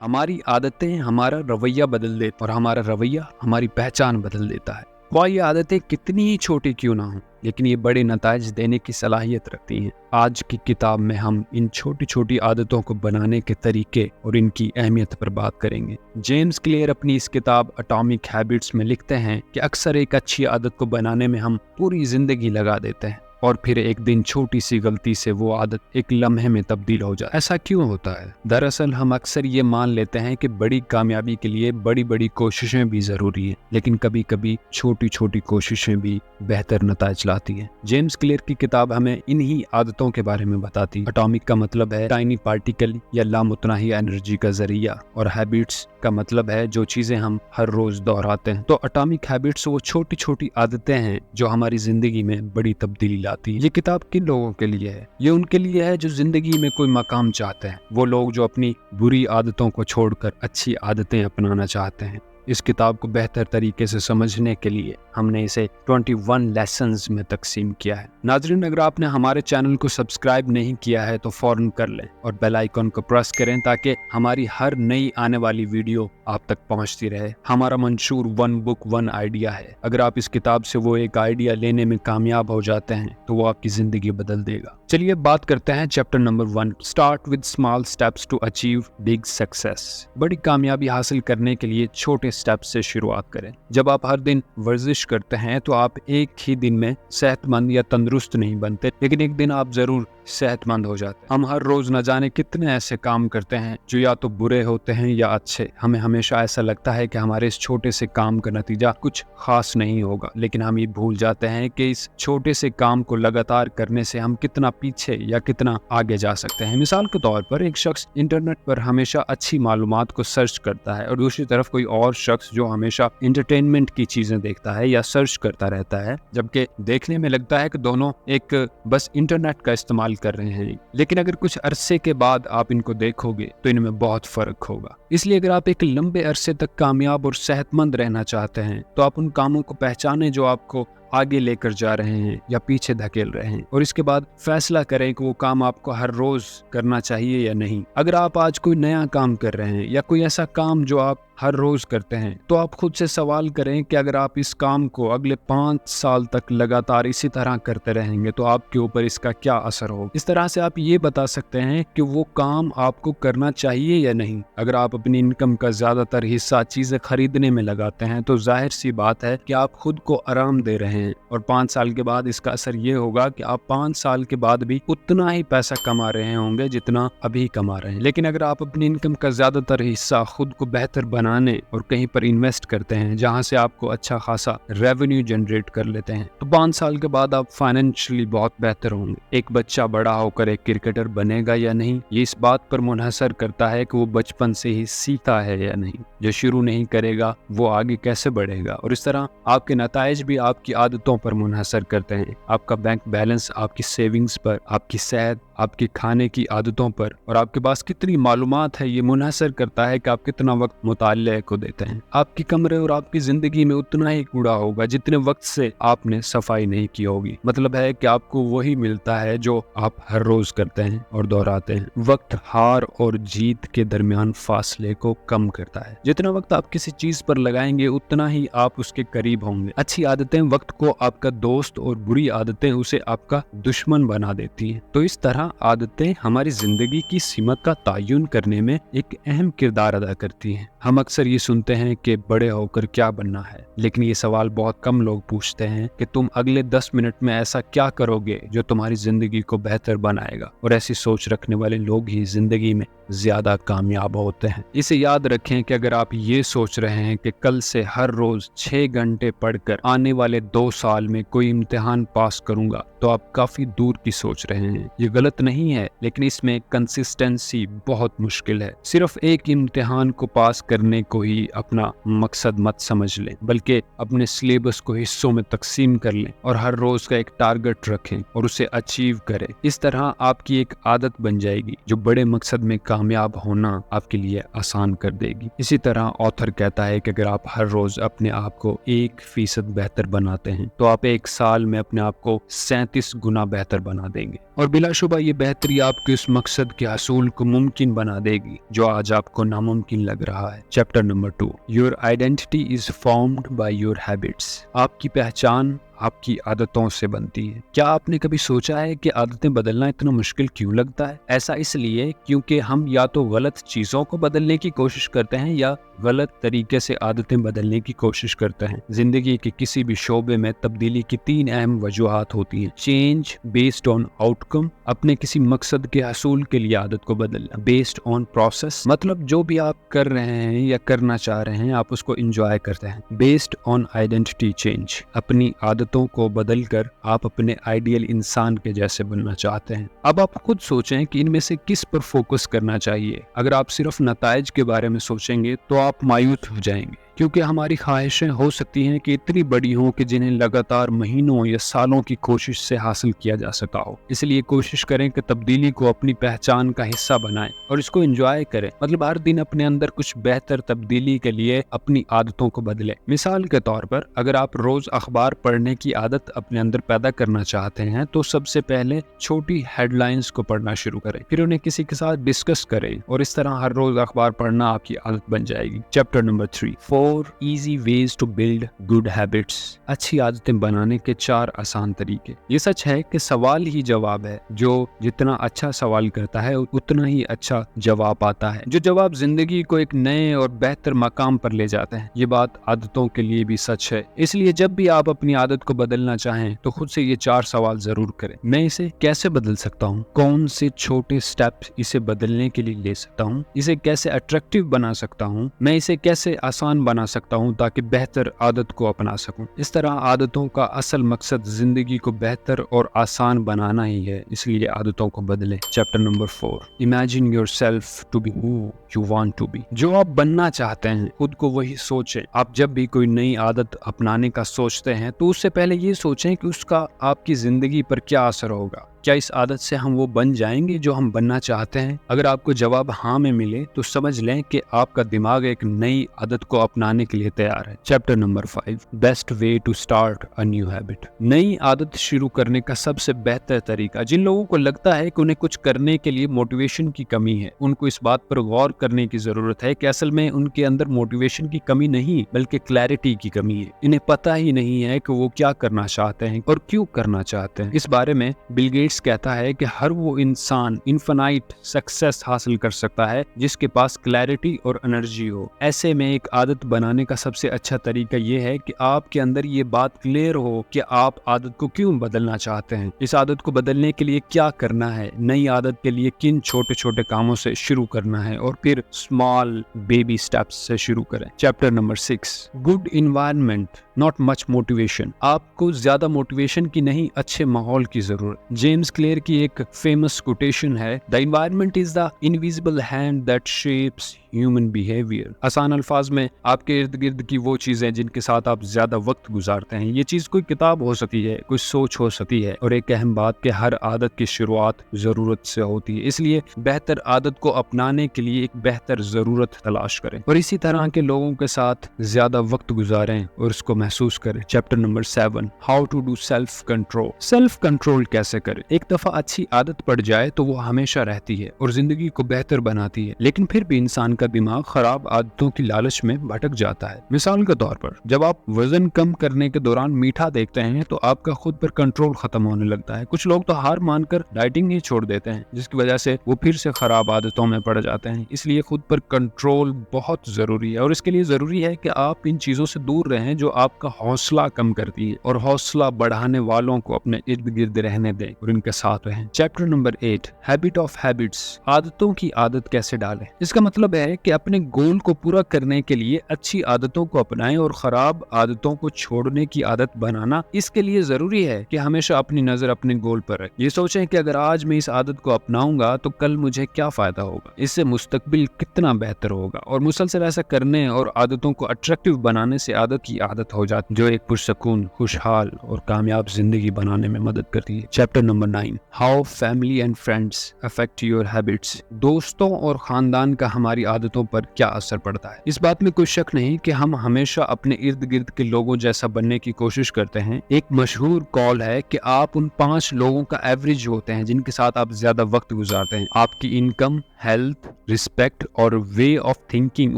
हमारी आदतें हमारा रवैया बदल देती और हमारा रवैया हमारी पहचान बदल देता है। वह ये आदतें कितनी ही छोटी क्यों ना हो, लेकिन ये बड़े नताइज देने की सलाहियत रखती हैं। आज की किताब में हम इन छोटी छोटी आदतों को बनाने के तरीके और इनकी अहमियत पर बात करेंगे। जेम्स क्लियर अपनी इस किताब एटॉमिक हैबिट्स में लिखते हैं कि अक्सर एक अच्छी आदत को बनाने में हम पूरी जिंदगी लगा देते हैं और फिर एक दिन छोटी सी गलती से वो आदत एक लम्हे में तब्दील हो जाए। ऐसा क्यों होता है? दरअसल हम अक्सर ये मान लेते हैं कि बड़ी कामयाबी के लिए बड़ी बड़ी कोशिशें भी जरूरी हैं, लेकिन कभी कभी छोटी छोटी कोशिशें भी बेहतर नताइज लाती हैं। जेम्स क्लियर की किताब हमें इन्हीं आदतों के बारे में बताती है। एटॉमिक का मतलब है टाइनी पार्टिकल या लामुतनाही एनर्जी का जरिया, और हैबिट्स का मतलब है जो चीजें हम हर रोज दोहराते हैं। तो एटॉमिक हैबिट्स वो छोटी छोटी आदतें हैं जो हमारी जिंदगी में बड़ी तब्दीली लाती है। ये किताब किन लोगों के लिए है? ये उनके लिए है जो जिंदगी में कोई मकाम चाहते हैं, वो लोग जो अपनी बुरी आदतों को छोड़कर अच्छी आदतें अपनाना चाहते हैं। इस किताब को बेहतर तरीके से समझने के लिए हमने इसे 21 लेसन्स में तकसीम किया है। नाज़रीन, अगर आपने हमारे चैनल को सब्सक्राइब नहीं किया है तो फौरन कर लें और बेल आइकन को प्रेस करें ताकि हमारी हर नई आने वाली वीडियो आप तक पहुंचती रहे। हमारा मंशूर 1 बुक 1 आइडिया है। अगर आप इस किताब से वो एक आइडिया लेने में कामयाब हो जाते हैं तो वो आपकी जिंदगी बदल देगा। चलिए बात करते हैं chapter number 1, start with small steps to achieve big success. बड़ी कामयाबी हासिल करने के लिए छोटे स्टेप से शुरुआत करें। जब आप हर दिन वर्जिश करते हैं तो आप एक ही दिन में सेहतमंद या तंदुरुस्त नहीं बनते, लेकिन एक दिन आप जरूर सेहतमंद हो जाते हैं। हम हर रोज न जाने कितने ऐसे काम करते हैं जो या तो बुरे होते हैं या अच्छे। हमें हमेशा ऐसा लगता है कि हमारे इस छोटे से काम का नतीजा कुछ खास नहीं होगा, लेकिन हम ये भूल जाते हैं कि इस छोटे से काम को लगातार करने से हम कितना पीछे या कितना आगे जा सकते हैं। मिसाल के तौर पर एक शख्स इंटरनेट पर हमेशा अच्छी मालूमात को सर्च करता है और दूसरी तरफ कोई और शख्स जो हमेशा एंटरटेनमेंट की चीजें देखता है या सर्च करता रहता है, जबकि देखने में लगता है कि दोनों एक बस इंटरनेट का इस्तेमाल कर रहे हैं, लेकिन अगर कुछ अरसे के बाद आप इनको देखोगे तो इनमें बहुत फर्क होगा। इसलिए अगर आप एक लंबे अरसे तक कामयाब और सेहतमंद रहना चाहते हैं तो आप उन कामों को पहचानें जो आपको आगे लेकर जा रहे हैं या पीछे धकेल रहे हैं, और इसके बाद फैसला करें कि वो काम आपको हर रोज करना चाहिए या नहीं। अगर आप आज कोई नया काम कर रहे हैं या कोई ऐसा काम जो आप हर रोज करते हैं, तो आप खुद से सवाल करें कि अगर आप इस काम को अगले 5 साल तक लगातार इसी तरह करते रहेंगे तो आपके ऊपर इसका क्या असर होगा। इस तरह से आप ये बता सकते हैं कि वो काम आपको करना चाहिए या नहीं। अगर आप अपनी इनकम का ज्यादातर हिस्सा चीजें खरीदने में लगाते हैं तो जाहिर सी बात है कि आप खुद को आराम दे रहे हैं, और 5 साल के बाद इसका असर ये होगा कि आप 5 साल के बाद भी उतना ही पैसा कमा रहे होंगे जितना अभी कमा रहे हैं। लेकिन अगर आप अपनी इनकम का ज्यादातर हिस्सा खुद को बेहतर बनाने और कहीं पर इन्वेस्ट करते हैं जहां से आपको अच्छा खासा रेवेन्यू जनरेट कर लेते हैं, तो 5 साल के बाद आप फाइनेंशियली बहुत बेहतर होंगे। एक बच्चा बड़ा होकर एक क्रिकेटर बनेगा या नहीं, ये इस बात पर मुनहसर करता है कि वो बचपन से ही सीखा है या नहीं। जो शुरू नहीं करेगा वो आगे कैसे बढ़ेगा। और इस तरह आपके नताइज भी आपकी आदतों पर मुनहसर करते हैं। आपका बैंक बैलेंस आपकी सेविंग्स पर, आपकी सेहत, आपकी खाने की आदतों पर और आपके पास कितनी मालूमात है, ये मुनहसर करता है कि आप कितना वक्त मुताले को देते हैं। आपकी कमरे और आपकी जिंदगी में उतना ही कूड़ा होगा जितने वक्त से आपने सफाई नहीं की होगी। मतलब है कि आपको वही मिलता है जो आप हर रोज करते हैं और दोहराते हैं। वक्त हार और जीत के दरमियान फासले को कम करता है। जितना वक्त आप किसी चीज पर लगाएंगे उतना ही आप उसके करीब होंगे। अच्छी आदतें वक्त को आपका दोस्त और बुरी आदतें उसे आपका दुश्मन बना देती हैं। तो इस तरह आदतें हमारी जिंदगी की सीमत का तयन करने में एक अहम किरदार अदा करती हैं। हम अक्सर ये सुनते हैं कि बड़े होकर क्या बनना है, लेकिन ये सवाल बहुत कम लोग पूछते हैं कि तुम अगले 10 मिनट में ऐसा क्या करोगे जो तुम्हारी जिंदगी को बेहतर बनाएगा। और ऐसी सोच रखने वाले लोग ही जिंदगी में ज्यादा कामयाब होते हैं। इसे याद रखें कि अगर आप ये सोच रहे हैं कि कल से हर रोज 6 घंटे पढ़कर आने वाले 2 साल में कोई इम्तिहान पास करूंगा, तो आप काफी दूर की सोच रहे हैं। ये गलत नहीं है, लेकिन इसमें कंसिस्टेंसी बहुत मुश्किल है। सिर्फ एक इम्तिहान को पास करने को ही अपना मकसद मत समझ लें, बल्कि अपने सिलेबस को हिस्सों में तकसीम कर लें और हर रोज का एक टारगेट रखें और उसे अचीव करें। इस तरह आपकी एक आदत बन जाएगी जो बड़े मकसद में कामयाब होना आपके लिए आसान कर देगी। इसी तरह ऑथर कहता है कि अगर आप हर रोज अपने आप को 1% बेहतर बनाते हैं तो आप 1 साल में अपने आप को 37 गुना बेहतर बना देंगे। और बिलाशुबा ये बेहतरी आपके उस मकसद के हासिल को मुमकिन बना देगी जो आज आपको नामुमकिन लग रहा है। Chapter number 2, your identity is formed by your habits. आपकी पहचान आपकी आदतों से बनती है। क्या आपने कभी सोचा है कि आदतें बदलना इतना मुश्किल क्यों लगता है? ऐसा इसलिए क्योंकि हम या तो गलत चीजों को बदलने की कोशिश करते हैं या गलत तरीके से आदतें बदलने की कोशिश करते हैं। जिंदगी के किसी भी शोबे में तब्दीली की 3 अहम वजूहात होती हैं। चेंज बेस्ड ऑन आउटकम, अपने किसी मकसद के हासिल के लिए आदत को बदलना। बेस्ड ऑन प्रोसेस, मतलब जो भी आप कर रहे हैं या करना चाह रहे हैं आप उसको एंजॉय करते हैं। बेस्ड ऑन आइडेंटिटी चेंज, अपनी आदतों को बदलकर आप अपने आइडियल इंसान के जैसे बनना चाहते हैं। अब आप खुद सोचें कि इनमें से किस पर फोकस करना चाहिए। अगर आप सिर्फ नताइज के बारे में सोचेंगे तो आप मायूस हो जाएंगे, क्योंकि हमारी ख्वाहिशें हो सकती हैं कि इतनी बड़ी हों कि जिन्हें लगातार महीनों या सालों की कोशिश से हासिल किया जा सका हो। इसलिए कोशिश करें कि तब्दीली को अपनी पहचान का हिस्सा बनाएं और इसको एंजॉय करें। मतलब हर दिन अपने अंदर कुछ बेहतर तब्दीली के लिए अपनी आदतों को बदलें। मिसाल के तौर पर अगर आप रोज अखबार पढ़ने की आदत अपने अंदर पैदा करना चाहते हैं तो सबसे पहले छोटी हेडलाइंस को पढ़ना शुरू करें, फिर उन्हें किसी के साथ डिस्कस करें और इस तरह हर रोज अखबार पढ़ना आपकी आदत बन जाएगी। Chapter number 3, 4 easy ways to build good habits। अच्छी आदतें बनाने के 4 आसान तरीके। ये सच है कि सवाल ही जवाब है। जो जितना अच्छा सवाल करता है उतना ही अच्छा जवाब आता है, जो जवाब जिंदगी को एक नए और बेहतर मकाम पर ले जाते हैं। ये बात आदतों के लिए भी सच है। इसलिए जब भी आप अपनी आदत को बदलना चाहें तो खुद से ये 4 सवाल जरूर करें। मैं इसे कैसे बदल सकता हूँ? कौन से छोटे स्टेप्स इसे बदलने के लिए ले सकता हूँ? इसे कैसे अट्रैक्टिव बना सकता हूँ? मैं इसे कैसे आसान बना सकता हूं ताकि बेहतर आदत को अपना सकूं। इस तरह आदतों का असल मकसद जिंदगी को बेहतर और आसान बनाना ही है, इसलिए आदतों को बदलें। Chapter number 4, imagine yourself to be who you want to be. जो आप बनना चाहते हैं खुद को वही सोचें। आप जब भी कोई नई आदत अपनाने का सोचते हैं तो उससे पहले ये सोचें कि उसका आपकी जिंदगी पर क्या असर होगा। क्या इस आदत से हम वो बन जाएंगे जो हम बनना चाहते हैं? अगर आपको जवाब हाँ में मिले तो समझ लें कि आपका दिमाग एक नई आदत को अपनाने के लिए तैयार है। Chapter number 5, best way to start a new habit. नई आदत शुरू करने का सबसे बेहतर तरीका। जिन लोगों को लगता है कि उन्हें कुछ करने के लिए मोटिवेशन की कमी है, उनको इस बात पर गौर करने की जरूरत है कि असल में उनके अंदर मोटिवेशन की कमी नहीं बल्कि क्लैरिटी की कमी है। इन्हें पता ही नहीं है कि वो क्या करना चाहते हैं और क्यों करना चाहते हैं। इस बारे में बिल गेट्स कहता है कि हर वो इंसान इनफाइनाइट सक्सेस हासिल कर सकता है जिसके पास क्लैरिटी और एनर्जी हो। ऐसे में एक आदत बनाने का सबसे अच्छा तरीका ये है कि आपके अंदर ये बात क्लियर हो कि आप आदत को क्यों बदलना चाहते हैं, इस आदत को बदलने के लिए क्या करना है, नई आदत के लिए किन छोटे छोटे कामों से शुरू करना है और फिर स्मॉल बेबी स्टेप्स से शुरू करें। Chapter number 6, good environment not much motivation. आपको ज्यादा मोटिवेशन की नहीं, अच्छे माहौल की जरूरत। जेम्स क्लियर की एक फेमस कोटेशन है, the environment is the invisible hand that shapes human behaviour. आसान अल्फाज में आपके इर्द गिर्द की वो चीजें जिनके साथ आप ज्यादा वक्त गुजारते हैं। ये चीज कोई किताब हो सकती है, कोई सोच हो सकती है, और एक अहम बात कि हर आदत की शुरुआत जरूरत से होती है। इसलिए बेहतर आदत को अपनाने के लिए एक बेहतर जरूरत तलाश करें और इसी तरह के लोगों के साथ ज्यादा वक्त गुजारें और इसको महसूस करें। Chapter number 7, how to do self control. Self control कैसे करें? एक दफा अच्छी आदत पड़ जाए तो वो हमेशा रहती है और जिंदगी को बेहतर बनाती है, लेकिन फिर भी इंसान का दिमाग खराब आदतों की लालच में भटक जाता है। मिसाल के तौर पर जब आप वजन कम करने के दौरान मीठा देखते हैं तो आपका खुद पर कंट्रोल खत्म होने लगता है। कुछ लोग तो हार मानकर डाइटिंग ही छोड़ देते हैं, जिसकी वजह से वो फिर से खराब आदतों में पड़ जाते हैं। इसलिए खुद पर कंट्रोल बहुत जरूरी है और इसके लिए जरूरी है कि आप इन चीजों से दूर रहें जो आपका हौसला कम करती है और हौसला बढ़ाने वालों को अपने इर्द गिर्द रहने दें और इनके साथ रहें। Chapter number 8, habit of habits. आदतों की आदत कैसे डालें? इसका मतलब है कि अपने गोल को पूरा करने के लिए अच्छी आदतों को अपनाएं और खराब आदतों को छोड़ने की आदत बनाना। इसके लिए जरूरी है कि हमेशा अपनी नजर अपने गोल पर रखें। ये सोचें कि अगर आज मैं इस आदत को अपनाऊंगा तो कल मुझे क्या फायदा होगा, इससे मुस्तकबिल कितना बेहतर होगा। और मुसलसल ऐसा करने और आदतों को अट्रैक्टिव बनाने से आदत की आदत हो जाती है जो एक पुरसकून, खुशहाल और कामयाब जिंदगी बनाने में मदद करती है। Chapter number 9, how family and friends affect your habits. दोस्तों और खानदान का हमारी आदतों पर क्या असर पड़ता है। इस बात में कोई शक नहीं कि हम हमेशा अपने इर्द गिर्द के लोगों जैसा बनने की कोशिश करते हैं। एक मशहूर कॉल है कि आप उन 5 लोगों का एवरेज होते हैं जिनके साथ आप ज्यादा वक्त गुजारते हैं। आपकी इनकम, हेल्थ, रिस्पेक्ट और वे ऑफ थिंकिंग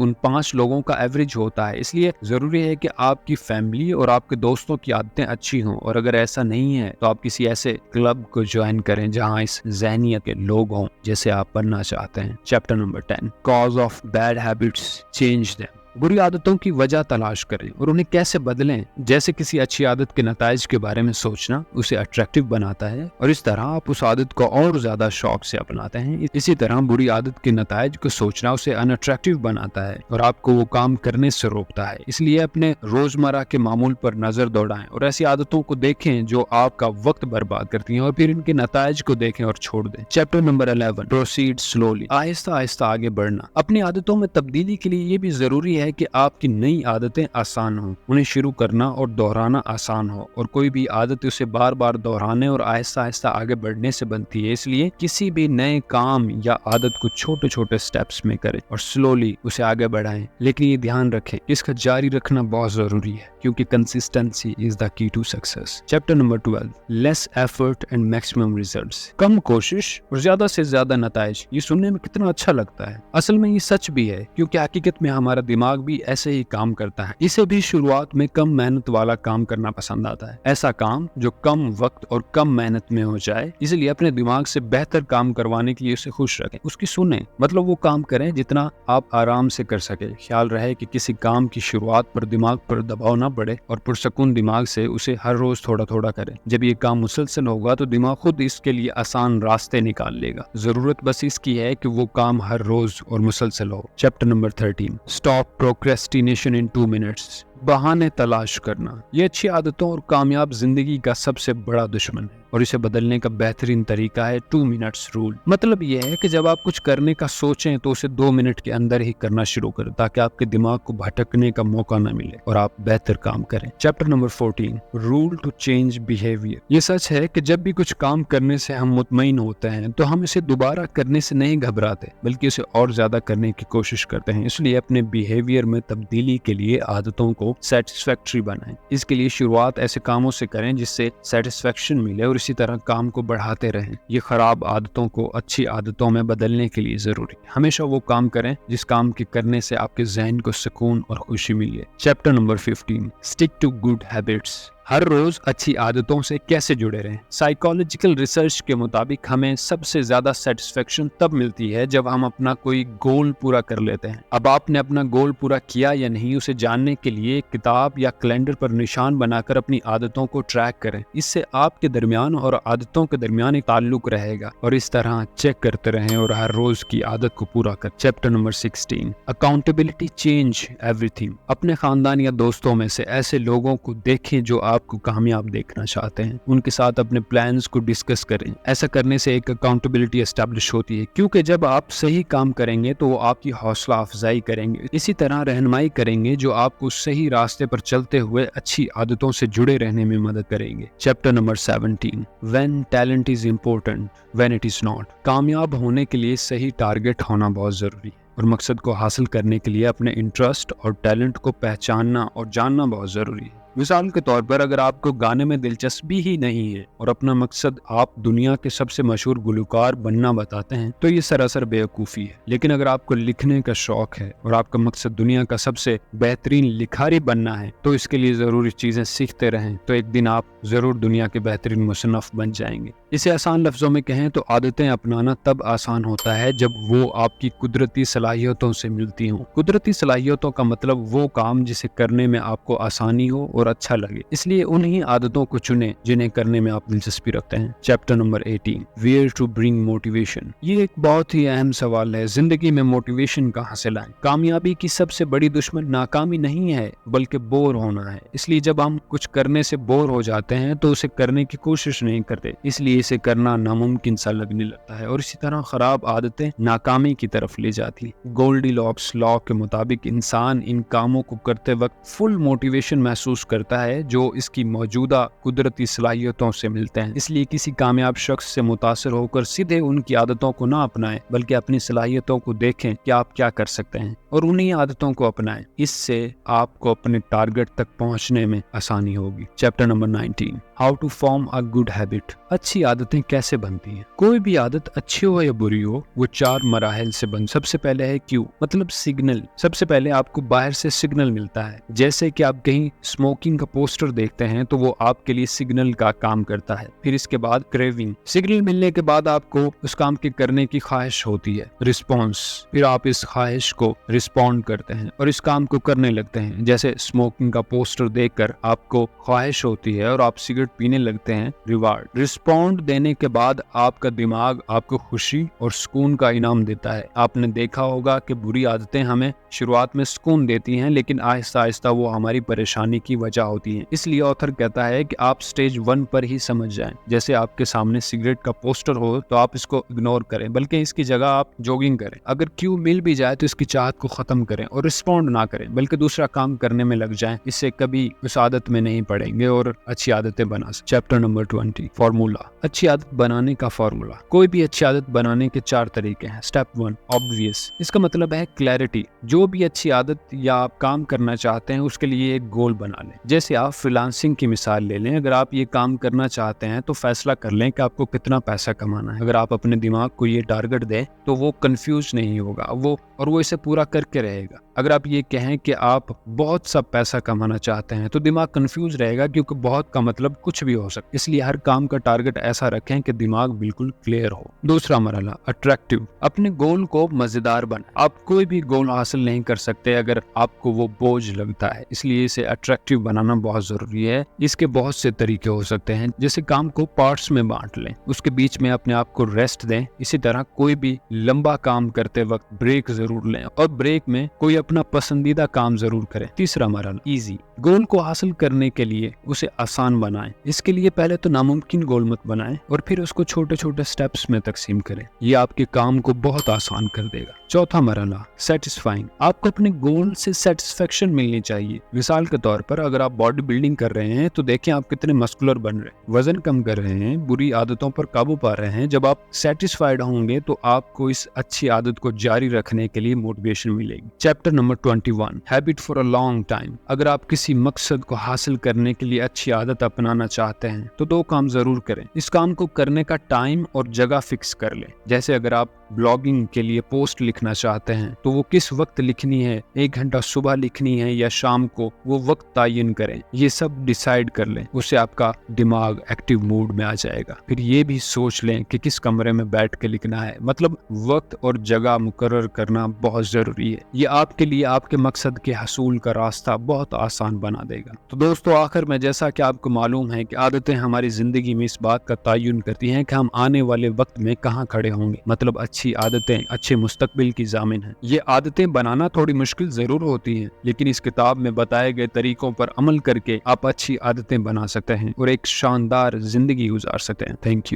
उन 5 लोगों का एवरेज होता है। इसलिए जरूरी है कि आपकी फैमिली और आपके दोस्तों की आदतें अच्छी हों, और अगर ऐसा नहीं है तो आप किसी ऐसे क्लब को ज्वाइन करें जहां इस ज़हनियत के लोग हों जैसे आप बनना चाहते हैं। Chapter number 10, cause of bad habits, change them. बुरी आदतों की वजह तलाश करें और उन्हें कैसे बदलें। जैसे किसी अच्छी आदत के नताइज के बारे में सोचना उसे अट्रैक्टिव बनाता है और इस तरह आप उस आदत को और ज्यादा शौक से अपनाते हैं। इसी तरह बुरी आदत के नताइज को सोचना उसे अनअट्रैक्टिव बनाता है और आपको वो काम करने से रोकता है। इसलिए अपने रोजमर्रा के मामूल पर नजर दौड़ाएं और ऐसी आदतों को देखें जो आपका वक्त बर्बाद करती हैं और फिर इनके नताइज को देखें और छोड़ दें। Chapter number 11, proceed slowly, Aahista Aahista आगे बढ़ना। अपनी आदतों में तब्दीली के लिए ये भी जरूरी है कि आपकी नई आदतें आसान हो, उन्हें शुरू करना और दोहराना आसान हो, और कोई भी आदत उसे बार बार दोहराने और आहिस्ता आहिस्ता आगे बढ़ने से बनती है। इसलिए किसी भी नए काम या आदत को छोटे छोटे स्टेप्स में करें और स्लोली उसे आगे बढ़ाएं। लेकिन ये ध्यान रखें इसका जारी रखना बहुत जरूरी है क्योंकि consistency is the key to success. Chapter number 12, less effort and maximum results, कम कोशिश और ज्यादा से ज्यादा नताइज। ये सुनने में कितना अच्छा लगता है, असल में ये सच भी है क्योंकि हकीकत में हमारा दिमाग भी ऐसे ही काम करता है। इसे भी शुरुआत में कम मेहनत वाला काम करना पसंद आता है, ऐसा काम जो कम वक्त और कम मेहनत में हो जाए। इसलिए अपने दिमाग से बेहतर काम करवाने के लिए उसे खुश रखें, उसकी सुने, मतलब वो काम करें जितना आप आराम से कर सके। ख्याल रहे कि किसी काम की शुरुआत पर दिमाग पर दबाव ना पड़े और पुरसकून दिमाग से उसे हर रोज थोड़ा थोड़ा करें। जब ये काम मुसलसल होगा तो दिमाग खुद इसके लिए आसान रास्ते निकाल लेगा। जरूरत बस इसकी है कि वो काम हर रोज और मुसलसल हो। चैप्टर नंबर 13, स्टॉप प्रोक्रेस्टिनेशन इन 2 मिनट्स, बहाने तलाश करना। ये अच्छी आदतों और कामयाब जिंदगी का सबसे बड़ा दुश्मन है और इसे बदलने का बेहतरीन तरीका है 2 मिनट्स रूल। मतलब यह है कि जब आप कुछ करने का सोचें तो उसे 2 मिनट के अंदर ही करना शुरू करें ताकि आपके दिमाग को भटकने का मौका न मिले और आप बेहतर काम करें। Chapter number 14, rule to change behaviour. ये सच है कि जब भी कुछ काम करने से हम मुतमईन होते हैं तो हम इसे दोबारा करने से नहीं घबराते बल्कि उसे और ज्यादा करने की कोशिश करते हैं। इसलिए अपने बिहेवियर में तब्दीली के लिए आदतों को सेटिस्फैक्टरी बनाएं। इसके लिए शुरुआत ऐसे कामों से करें जिससे सेटिस्फैक्शन मिले और इसी तरह काम को बढ़ाते रहें। ये खराब आदतों को अच्छी आदतों में बदलने के लिए जरूरी है। हमेशा वो काम करें जिस काम के करने से आपके ज़हन को सुकून और खुशी मिले। Chapter number 15, stick to good habits, हर रोज अच्छी आदतों से कैसे जुड़े रहें। साइकोलॉजिकल रिसर्च के मुताबिक हमें सबसे ज्यादा सेटिस्फेक्शन तब मिलती है जब हम अपना कोई गोल पूरा कर लेते हैं। अब आपने अपना गोल पूरा किया या नहीं उसे जानने के लिए किताब या कैलेंडर पर निशान बनाकर अपनी आदतों को ट्रैक करें। इससे आपके दरमियान और आदतों के दरमियान एक ताल्लुक रहेगा और इस तरह चेक करते रहें और हर रोज की आदत को पूरा कर। Chapter number 16, accountability change everything, अपने खानदान या दोस्तों में से ऐसे लोगों को देखें जो आपको कामयाब देखना चाहते हैं। उनके साथ अपने प्लान्स को डिस्कस करें। ऐसा करने से एक अकाउंटेबिलिटी एस्टैब्लिश होती है क्योंकि जब आप सही काम करेंगे तो वो आपकी हौसला अफजाई करेंगे, इसी तरह रहनुमाई करेंगे जो आपको सही रास्ते पर चलते हुए अच्छी आदतों से जुड़े रहने में मदद करेंगे। Chapter number 17, when talent is important when it is not, कामयाब होने के लिए सही टारगेट होना बहुत जरूरी है और मकसद को हासिल करने के लिए अपने इंटरेस्ट और टैलेंट को पहचानना और जानना बहुत जरूरी है। मिसाल के तौर पर अगर आपको गाने में दिलचस्पी ही नहीं है और अपना मकसद आप दुनिया के सबसे मशहूर गुलकार बनना बताते हैं तो ये सरासर बेवकूफ़ी है। लेकिन अगर आपको लिखने का शौक है और आपका मकसद दुनिया का सबसे बेहतरीन लिखारी बनना है तो इसके लिए ज़रूरी चीज़ें सीखते रहें तो एक दिन आप ज़रूर दुनिया के बेहतरीन मुसन्नफ़ बन जाएंगे। इसे आसान लफ्ज़ों में कहें तो आदतें अपनाना तब आसान होता है जब वो आपकी कुदरती सलाहियतों से मिलती हों। कुदरती सलाहियतों का मतलब वो काम जिसे करने में आपको आसानी हो और अच्छा लगे। इसलिए उन्हीं आदतों को चुनें जिन्हें करने में आप दिलचस्पी रखते हैं। Chapter number 18, where to bring motivation, ये एक बहुत ही अहम सवाल है। जिंदगी में मोटिवेशन कहाँ से लाएं? कामयाबी की सबसे बड़ी दुश्मन नाकामी नहीं है बल्कि बोर होना है। इसलिए जब हम कुछ करने से बोर हो जाते हैं तो उसे करने की कोशिश नहीं करते, इसलिए इसे करना नामुमकिन सा लगने लगता है और इसी तरह खराब आदतें नाकामी की तरफ ले जाती। गोल्डीलॉक्स लॉ के मुताबिक इंसान इन कामों को करते वक्त फुल मोटिवेशन महसूस करता है जो इसकी मौजूदा कुदरती सलाहियतों से मिलते हैं। इसलिए किसी कामयाब शख्स से मुतासर होकर सीधे उनकी आदतों को ना अपनाएं, बल्कि अपनी सलाहियतों को देखें कि आप क्या कर सकते हैं और उन्हीं आदतों को अपनाएं। इससे आपको अपने टारगेट तक पहुंचने में आसानी होगी। Chapter number 19, how to form a good habit. अच्छी आदतें कैसे बनती हैं? कोई भी आदत अच्छी हो या बुरी हो, वो 4 मराहल से बन। सबसे पहले है क्यू, मतलब सिग्नल। सबसे पहले आपको बाहर से सिग्नल मिलता है, जैसे कि आप कहीं स्मोकिंग का पोस्टर देखते हैं तो वो आपके लिए सिग्नल का काम करता है। फिर इसके बाद क्रेविंग, सिग्नल मिलने के बाद आपको उस काम के करने की ख्वाहिश होती है। रिस्पॉन्स, फिर आप इस ख्वाहिश को रिस्पॉन्ड करते हैं और इस काम को करने लगते हैं। जैसे स्मोकिंग का पोस्टर देखकर आपको ख्वाहिश होती है और आप सिगरेट पीने लगते हैं। रिवार्ड, रिस्पॉन्ड देने के बाद आपका दिमाग आपको खुशी और सुकून का इनाम देता है। आपने देखा होगा कि बुरी आदतें हमें शुरुआत में सुकून देती हैं, लेकिन आहिस्ता आहिस्ता वो हमारी परेशानी की वजह होती हैं। इसलिए ऑथर कहता है कि आप स्टेज 1 पर ही समझ जाएं। जैसे आपके सामने सिगरेट का पोस्टर हो तो आप इसको इग्नोर करें, बल्कि इसकी जगह आप जॉगिंग करें। अगर क्यू मिल भी जाए तो इसकी चाहत को खत्म करें और रिस्पॉन्ड ना करें, बल्कि दूसरा काम करने में लग जाएं। इससे कभी उस आदत में नहीं पड़ेंगे और अच्छी आदतें बना सकते। Chapter number 20, formula. अच्छी आदत बनाने का फॉर्मूला। कोई भी अच्छी आदत बनाने के 4 तरीके हैं। Step 1, obvious. इसका मतलब है क्लैरिटी। जो भी अच्छी आदत या आप काम करना चाहते हैं उसके लिए एक गोल बना लें। जैसे आप फ्रीलांसिंग की मिसाल ले लें। अगर आप ये काम करना चाहते हैं तो फैसला कर लें कि आपको कितना पैसा कमाना है। अगर आप अपने दिमाग को ये टारगेट दें तो वो कंफ्यूज नहीं होगा, वो इसे पूरा करके रहेगा। अगर आप ये कहें कि आप बहुत सा पैसा कमाना चाहते हैं तो दिमाग कंफ्यूज रहेगा, क्योंकि बहुत का मतलब कुछ भी हो सकता है। इसलिए हर काम का टारगेट ऐसा रखें कि दिमाग बिल्कुल क्लियर हो। दूसरा मरहला, अट्रैक्टिव। अपने गोल को मजेदार बनाएं। आप कोई भी गोल हासिल नहीं कर सकते अगर आपको वो बोझ लगता है, इसलिए इसे अट्रैक्टिव बनाना बहुत जरूरी है। इसके बहुत से तरीके हो सकते हैं, जैसे काम को पार्ट्स में बांट लें, उसके बीच में अपने आप को रेस्ट दें। इसी तरह कोई भी लंबा काम करते वक्त ब्रेक जरूर लें और ब्रेक में कोई अपना पसंदीदा काम जरूर करें। तीसरा मरहला, इजी। गोल को हासिल करने के लिए उसे आसान बनाएं। इसके लिए पहले तो नामुमकिन गोल मत बनाएं और फिर उसको छोटे छोटे स्टेप्स में तकसीम करें। ये आपके काम को बहुत आसान कर देगा। चौथा मरहला, सेटिस्फाइंग। आपको अपने गोल से सेटिस्फेक्शन मिलनी चाहिए। मिसाल के तौर पर अगर आप बॉडी बिल्डिंग कर रहे हैं तो देखें आप कितने मस्कुलर बन रहे हैं, वजन कम कर रहे हैं, बुरी आदतों पर काबू पा रहे हैं। जब आप सेटिस्फाइड होंगे तो आपको इस अच्छी आदत को जारी रखने के लिए मोटिवेशन मिलेगी। Chapter number 21, habit for a long time. अगर आप किसी मकसद को हासिल करने के लिए अच्छी आदत अपनाना चाहते हैं तो 2 काम जरूर करें। इस काम को करने का टाइम और जगह फिक्स कर लें। जैसे अगर आप ब्लॉगिंग के लिए पोस्ट लिखना चाहते हैं तो वो किस वक्त लिखनी है, 1 घंटा सुबह लिखनी है या शाम को, वो वक्त तायन करें। ये सब डिसाइड कर लें, उससे आपका दिमाग एक्टिव मूड में आ जाएगा। फिर ये भी सोच लें कि किस कमरे में बैठ के लिखना है, मतलब वक्त और जगह मुकर्रर करना बहुत जरूरी है। ये आपके लिए आपके मकसद के हसूल का रास्ता बहुत आसान बना देगा। तो दोस्तों, आखिर में जैसा कि आपको मालूम है कि आदतें हमारी जिंदगी में इस बात का तायुन करती हैं कि हम आने वाले वक्त में कहाँ खड़े होंगे। मतलब अच्छी आदतें अच्छे मुस्तकबिल की जामिन हैं। ये आदतें बनाना थोड़ी मुश्किल जरूर होती हैं, लेकिन इस किताब में बताए गए तरीकों पर अमल करके आप अच्छी आदतें बना सकते हैं और एक शानदार जिंदगी गुजार सकते हैं। Thank you.